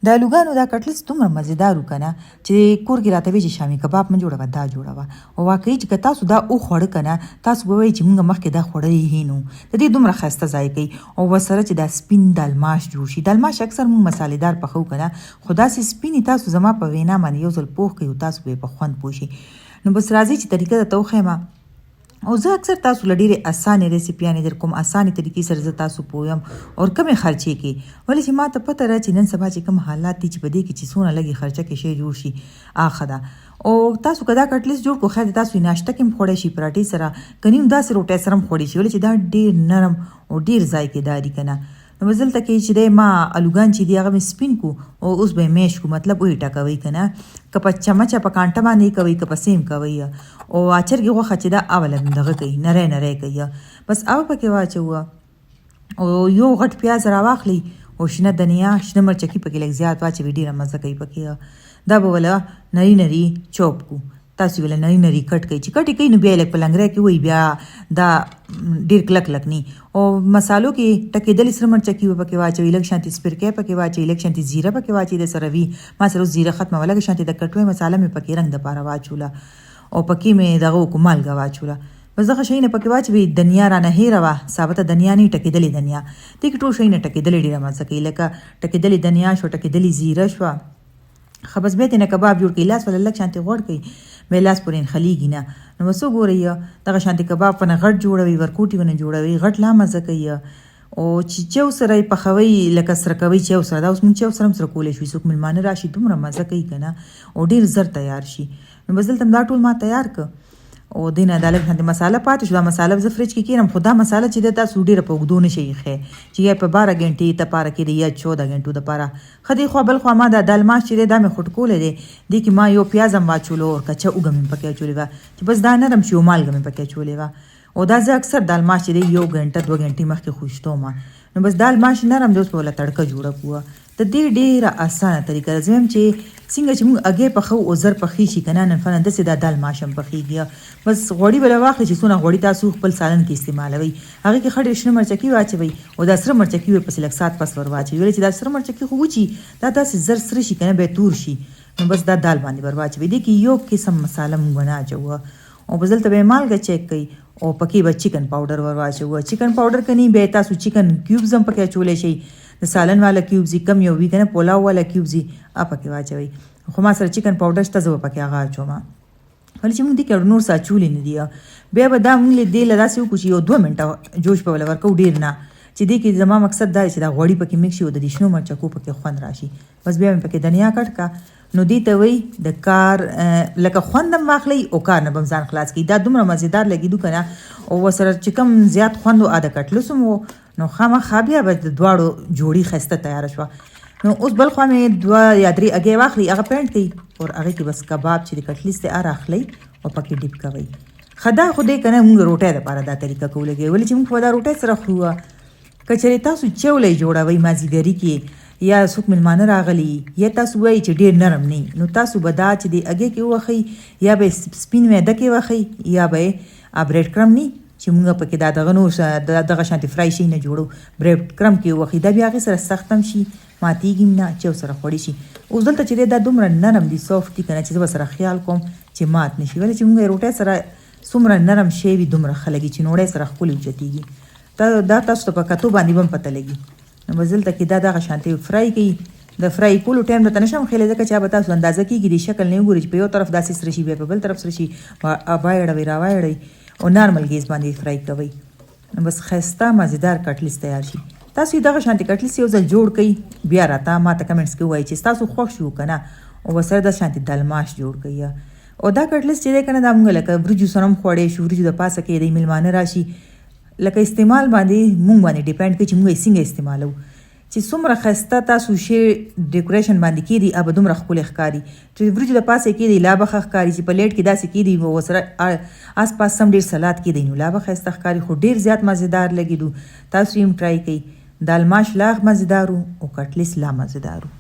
د الوګانو دا کټلس دومره مزیدار کنه چې کور کې راته وی چې شامي کباب من جوړه دا جوړه او واقعي چې تاسو دا او خوړ کنه تاسو به وی چې موږ مخکې دا خوړې هینو د دې دومره خسته ځای کوي او وسره چې دا سپین دالماش جوړ شي دالماش اکثر موږ مصالحدار پخو کنه خدا سي سپینی تاسو زما په وینا باندې یو ځل پوخ کوي تاسو به په خوند پوشي نو بس راځي چې طریقه ته توخه ما او زه اکثر تاسو لډیره اسانه ریسیپیانې در کوم اسانه طریقې سره زه تاسو پویم او کمې خرچې کې ولې چې ما ته پته را چې نن سبا چې کوم حالات دي چې بده کې چې سونه لګي خرچه کې شی جوړ شي اخدا او تاسو کدا کټلیس جوړ کو خیر تاسو ناشته کې خوړې شي پراټي سره کنیم داسې روټه سره خوړې شي ولې چې دا ډیر نرم او ډیر ځای کې داري کنه نو مزل ته کې چې ما الوګان چې دی هغه سپین کو او اوس به میش کو مطلب وې ټکوي کنه کپ چمچ په کانټه باندې کوي کپ سیم کوي او اچر کې غوخه چې دا اول دغه کوي نری نری کوي بس او پکې واچو او یو غټ پیاز راواخلی او شنه دنیا شنه مرچکی پکې لګ زیات واچو ډیره مزه کوي پکې دا به ولا نری نری چوپ کو تاسو ویل نری نری کټ کوي چې کټ کوي نو بیا لک پلنګره کې وای بیا دا ډیر کلک لکنی او مصالو کې ټکېدل سره مرچکی پکې واچوي لک شانتي سپرکې پکې واچوي لک شانتي زیره پکې واچي د سره وی ما سره زیره ختمه ولګ شانتي د کټوي مصالحه مې پکې رنگ د پاره واچولا او پکې مې دغه کومال غا واچولا بس دغه شي نه پکې واچوي دنیا را نه هیروا ثابته دنیا نه ټکېدلې دنیا ټیک ټول شي نه ټکېدلې ډیره مزه کوي لکه ټکېدلې دنیا شو ټکېدلې زیره شو خبز بیت نه کباب جوړ کې لاس ولله شانتي غوړ کوي مې لاس پورین خلیږي نه نو وسو ګورې دغه شانتي کباب په غټ جوړوي ورکوټي ونه جوړوي غټ لا مزه کوي او چې چو سره په خوي لکه سره کوي چې سره دا اوس مونږ چې سره کولې شو څوک ملمانه راشي دومره مزه کوي کنه او ډیر زر تیار شي نو بزل تم دا ټول ما تیار ک او دینه دالک هندې مصالحه پاتې شو دا مصالحه ز فریج کې کینم خدا مصالحه چې د تاسو ډیره په وګدو نشي خې چې یا په 12 غنټې ته پاره کې یا 14 غنټو د پاره خدي خو بل خو ما دا دالماش چې دا مې خټکول دي د کی ما یو پیازم واچولو او کچا وګم پکې چولې وا چې بس دا نرم شو مالګم پکې چولې وا او دا زه اکثر دالماش چې یو غنټه 2 غنټې مخکې خوشتو ما نو بس دالماش نرم دوس په ولا تړکه جوړه کوه د دې ډیره اسانه طریقه زم چې څنګه چې موږ اگې پخو او زر پخې شي کنه نن فن د سیده دال ماشم پخېږي بس غوړي بل واخلي چې سونه غوړي تاسو خپل سالن کې استعمالوي هغه کې خړې شنه مرچکی واچوي او دا سره مرچکی په سلک سات پس ور واچوي ولې چې دا سره مرچکی خو وچی دا تاسو زر سره شي کنه به تور شي نو بس دا دال باندې ور واچوي دي کې یو قسم مصالحه مونږ نه اچو او بزل ته مالګه چیک کوي او پکې به چکن پاوډر ور واچو چکن پاوډر کني به تاسو چکن کیوبز هم پکې چولې شي د سالن والا کیوبز کم یو وی کنه پولاو والا کیوبز اپکې واچوي خو ما سره چکن پاوډر شته زو پکې هغه اچوما ولې چې موږ دې کړو نور ساچولې نه دی بیا به دا موږ له دې لداسې وکړو یو 2 منټه جوش په ولور کو ډیر نه چې دې کې زما مقصد دا چې دا غوړي پکې مکس شي او د شنو مرچکو پکې خوند راشي بس بیا پکې دنیا کټ کا نو دې ته وای د کار لکه خوندم واخلي او کار نه بم ځان خلاص کی دا دومره مزیدار لګیدو کنه او وسره چې کم زیات خوند او اده کټلسم نو خامخا بیا به د دواړو جوړي خسته تیار شو نو اوس بل خو مې 2 یا 3 اگې واخلي هغه پینټ کوي او هغه کې بس کباب چې د کټلیس ته اراخلي او پکې ډیپ کوي خدا خو دې کنه موږ روټه د پاره دا طریقه کولګي ولې چې موږ دا روټه سره خو کچري تاسو چولې جوړوي مازیګری کې یا څوک ملمانه راغلي یا تاسو وای چې ډیر نرم نه نو تاسو بدا چې د اگې کې وخی یا به سپین مېده کې وخی یا به ابریډ کرم نه چې موږ پکې دا دغه نو دغه شانتي فرای شي نه جوړو بریډ کرم کې وخی دا بیا غي سره سختم شي ماتیږي نه چې سره خوړی شي اوس دلته چې دا دومره نرم دي سافت دي کنه چې سره خیال کوم چې مات نشي ولې چې موږ روټه سره څومره نرم شي وي دومره خلګي چې نوړې سره خپل وچتيږي دا تاسو ته په کتو باندې بم پته لګي نو مزل ته کې دا دغه شانتي فرای کوي د فرای کولو ټایم ته نشم خېلې ځکه چې به تاسو اندازه کیږي د شکل نه ګوري په یو طرف داسې سره شي په بل طرف سره شي ابایړه وی راوایړي او نارمل ګیس باندې فرای کوي نو بس خسته مزیدار کټلیس تیار شي تاسو دغه شانتي کټلیس یو ځل جوړ کړئ بیا راته ما ته کمنټس کې وایي چې تاسو خوښ شو کنه او وسره د شانتي دالماش جوړ کړئ او دا کټلیس چې کنه دا موږ لکه ورجو سرم خوړې شو ورجو د پاسه کې د ملمانه راشي لکه استعمال باندې موږ باندې ډیپند کوي چې موږ څنګه استعمالو چې څومره خسته تاسو شی ډیکوریشن باندې کې دي اب دومره خپل ښکاری چې ورجو د پاسه کې دی لا بخ ښکاری چې پلیټ کې داسې کې دی وسره آس پاس سم ډیر سلاد کې دی نو لا بخ خسته ښکاری خو ډیر زیات مزیدار لګیدو تاسو یې ټرای کړئ دالماش لا مزیدارو او کټلیس لا مزیدارو